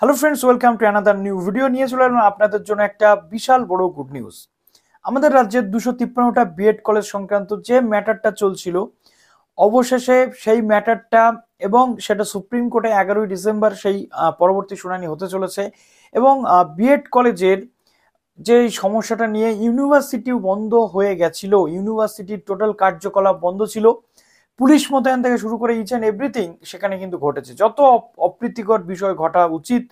Hello friends, welcome to another new video. নিয়ে চলে এলাম আপনাদের জন্য একটা বিশাল বড় গুড নিউজ। আমাদের রাজ্যের 253টা বিএড কলেজ সংক্রান্ত যে ম্যাটারটা চলছিল, অবশেষে সেই ম্যাটারটা এবং সেটা সুপ্রিম কোর্টে 11ই ডিসেম্বর সেই পরবর্তী শুনানি হতে চলেছে। এবং বিএড কলেজের যে সমস্যাটা নিয়ে ইউনিভার্সিটিও বন্ধ হয়ে গেছিল, ইউনিভার্সিটির টোটাল কার্যকলাপ বন্ধ ছিল, পুলিশ মোতায়েন থেকে শুরু করে ইচ অ্যান্ড এভরিথিং সেখানে কিন্তু ঘটেছে। যত অপ্রীতিকর বিষয় ঘটা উচিত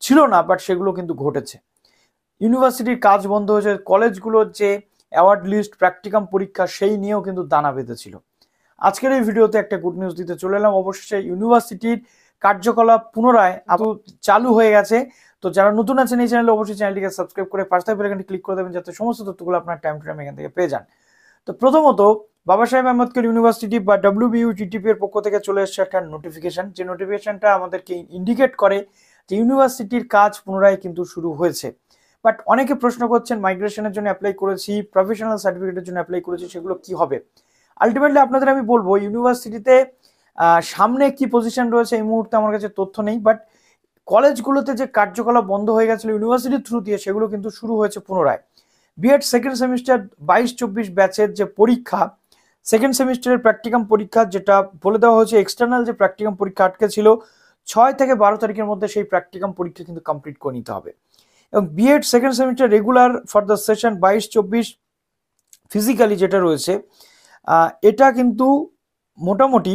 ছিল না, বাট সেগুলো কিন্তু ঘটেছে। ইউনিভার্সিটির কাজ বন্ধ হয়েছে, কলেজগুলোর যে অ্যাওয়ার্ড লিস্ট, প্র্যাকটিকাম পরীক্ষা সেই নিয়েও কিন্তু দানা বেঁধেছিল। আজকের এই ভিডিওতে একটা গুড নিউজ দিতে চলে এলাম। অবশেষে ইউনিভার্সিটির কার্যকলাপ পুনরায় চালু হয়ে গেছে। তো যারা নতুন আছেন এই চ্যানেলে, অবশ্যই চ্যানেলটিকে সাবস্ক্রাইব করে পাশে থাকা বেল আইকনটি ক্লিক করে দেবেন, যাতে সমস্ত তথ্যগুলো আপনার টাইম টু টাইম এখান থেকে পেয়ে যান। তো প্রথমত, বাবাসাহেব আম্বেদকর ইউনিভার্সিটি বা WBUTTEPA এর পক্ষ থেকে চলে এসেছে একটা নোটিফিকেশন, যে নোটিফিকেশনটা আমাদেরকে ইন্ডিকেট করে যে ইউনিভার্সিটির কাজ পুনরায় কিন্তু শুরু হয়েছে। বাট অনেকে প্রশ্ন করছেন, মাইগ্রেশনের জন্য অ্যাপ্লাই করেছি, প্রফেশনাল সার্টিফিকেটের জন্য অ্যাপ্লাই করেছি, সেগুলো কি হবে? আলটিমেটলি আপনাদের আমি বলবো, ইউনিভার্সিটিতে সামনে কি পজিশন রয়েছে এই মুহূর্তে আমার কাছে তথ্য নেই, বাট কলেজগুলোতে যে কার্যকলাপ বন্ধ হয়ে গেছিল ইউনিভার্সিটির থ্রু দিয়ে, সেগুলো কিন্তু শুরু হয়েছে পুনরায়। বিএড সেকেন্ড সেমিস্টার 22-24 ব্যাচের যে পরীক্ষা, সেকেন্ড সেমিস্টারের প্র্যাকটিকাম পরীক্ষা, যেটা বলে দেওয়া হয়েছে এক্সটার্নাল যে প্র্যাকটিকাম পরীক্ষা আটকে ছিল, 6 থেকে 12 তারিখের মধ্যে সেই প্র্যাকটিকাম পরীক্ষা কিন্তু কমপ্লিট করে নিতে হবে। এবং BEd second semester regular for the session 22-24 physically যেটা রয়েছে, এটা কিন্তু মোটামুটি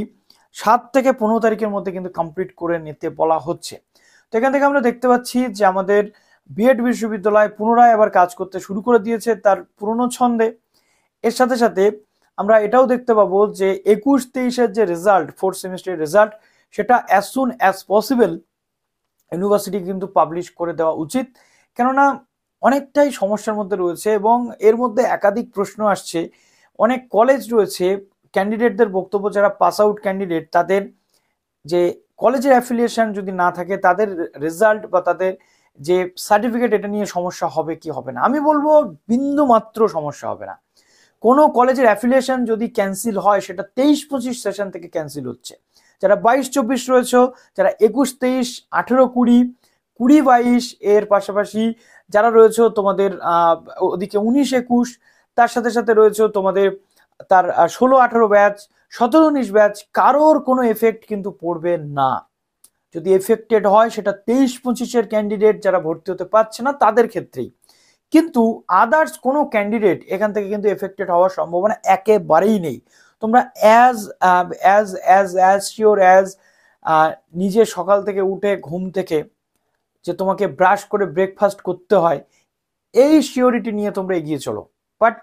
7 থেকে 15 তারিখের মধ্যে কিন্তু কমপ্লিট করে নিতে বলা হচ্ছে। তো এখান থেকে আমরা দেখতে পাচ্ছি যে আমাদের বিএড বিশ্ববিদ্যালয় পুনরায় আবার কাজ করতে শুরু করে দিয়েছে তার পুরনো ছন্দে। এর সাথে সাথে আমরা এটাও দেখতে পাবো যে 21-23-এর যে রেজাল্ট, ফোর্থ সেমিস্টারের রেজাল্ট, সেটা as soon as possible university কিন্তু পাবলিশ করে দেওয়া উচিত। কেননা অনেকটাই সমস্যার মধ্যে রয়েছে এবং এর মধ্যে একাধিক প্রশ্ন আসছে। অনেক কলেজ রয়েছে, ক্যান্ডিডেটদের বক্তব্য, যারা পাস আউট ক্যান্ডিডেট, তাদের যে কলেজের অ্যাফিলিয়েশন যদি না থাকে, তাদের রেজাল্ট বা তাদের যে সার্টিফিকেট, এটা নিয়ে সমস্যা হবে কি হবে না? আমি বলবো বিন্দু মাত্র সমস্যা হবে না। কোনো কলেজের অ্যাফিলিয়েশন যদি ক্যান্সেল হয়, সেটা 23-25 সেশন থেকে ক্যান্সেল হচ্ছে। যারা 22-24 রয়েছে, যারা 21-23, 18-20, 20-22, এর পাশাপাশি যারা রয়েছে তোমাদের ওদিকে 19-21, তার সাথে সাথে রয়েছে তোমাদের তার 16-18 ব্যাচ, 17-19 ব্যাচ, কারোর কোনো এফেক্ট কিন্তু পড়বে না। যদি এফেক্টেড হয়, সেটা 23-25-এর ক্যান্ডিডেট যারা ভর্তি হতে পারছে না তাদের ক্ষেত্রেই। কিন্তু আদার্স কোনো ক্যান্ডিডেট এখান থেকে কিন্তু এফেক্টেড হওয়ার সম্ভাবনা একেবারেই নেই। তোমরা অ্যাজ শিওর অ্যাজ নিজে সকাল থেকে উঠে ঘুম থেকে যে তোমাকে ব্রাশ করে ব্রেকফাস্ট করতে হয়, এই শিওরিটি নিয়ে তোমরা এগিয়ে চলো। বাট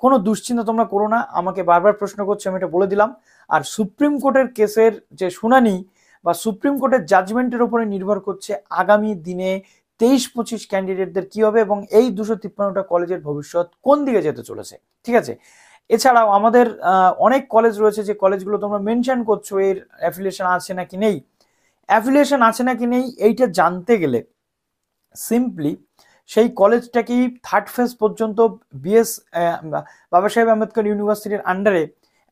কোনো দুশ্চিন্তা তোমরা করো না। আমাকে বারবার প্রশ্ন করছে, আমি এটা বলে দিলাম। আর সুপ্রিম কোর্টের কেসের যে শুনানি বা সুপ্রিম কোর্টের জাজমেন্টের উপরে নির্ভর করছে আগামী দিনে 23-25 ক্যান্ডিডেটদের কি হবে এবং এই 253টা কলেজের ভবিষ্যৎ কোন দিকে যেতে চলেছে। ঠিক আছে, এছাড়াও আমাদের অনেক কলেজ রয়েছে যে কলেজগুলো তোমরা মেনশন করছো এর অ্যাফিলিয়েশন আছে নাকি নেই। অ্যাফিলিয়েশন আছে নাকি নেই এইটা জানতে গেলে সিম্পলি সেই কলেজটাকেই থার্ড ফেজ পর্যন্ত বাবাসাহেব আম্বেদকর ইউনিভার্সিটির আন্ডারে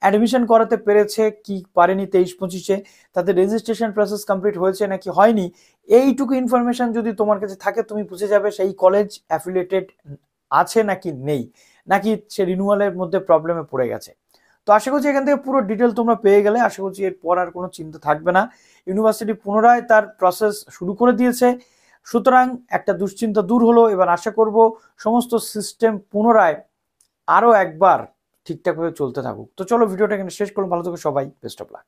অ্যাডমিশন করাতে পেরেছে কি পারেনি 23-25-এ, তাদের রেজিস্ট্রেশন প্রসেস কমপ্লিট হয়েছে নাকি হয়নি, এইটুকু ইনফরমেশন যদি তোমার কাছে থাকে, তুমি বুঝে যাবে সেই কলেজ অ্যাফিলিয়েটেড আছে নাকি নেই, নাকি সে রিনিউয়ালের মধ্যে প্রবলেমে পড়ে গেছে। তো আশা করছি এখান থেকে পুরো ডিটেল তোমরা পেয়ে গেলে। আশা করছি এরপর আর কোনো চিন্তা থাকবে না। ইউনিভার্সিটি পুনরায় তার প্রসেস শুরু করে দিয়েছে, সুতরাং একটা দুশ্চিন্তা দূর হলো। এবার আশা করব সমস্ত সিস্টেম পুনরায় আরো একবার ঠিকঠাকভাবে চলতে থাকুক। তো চলো ভিডিওটা এখানে শেষ করলাম। ভালো থেকো সবাই, বেস্ট অফ লাক।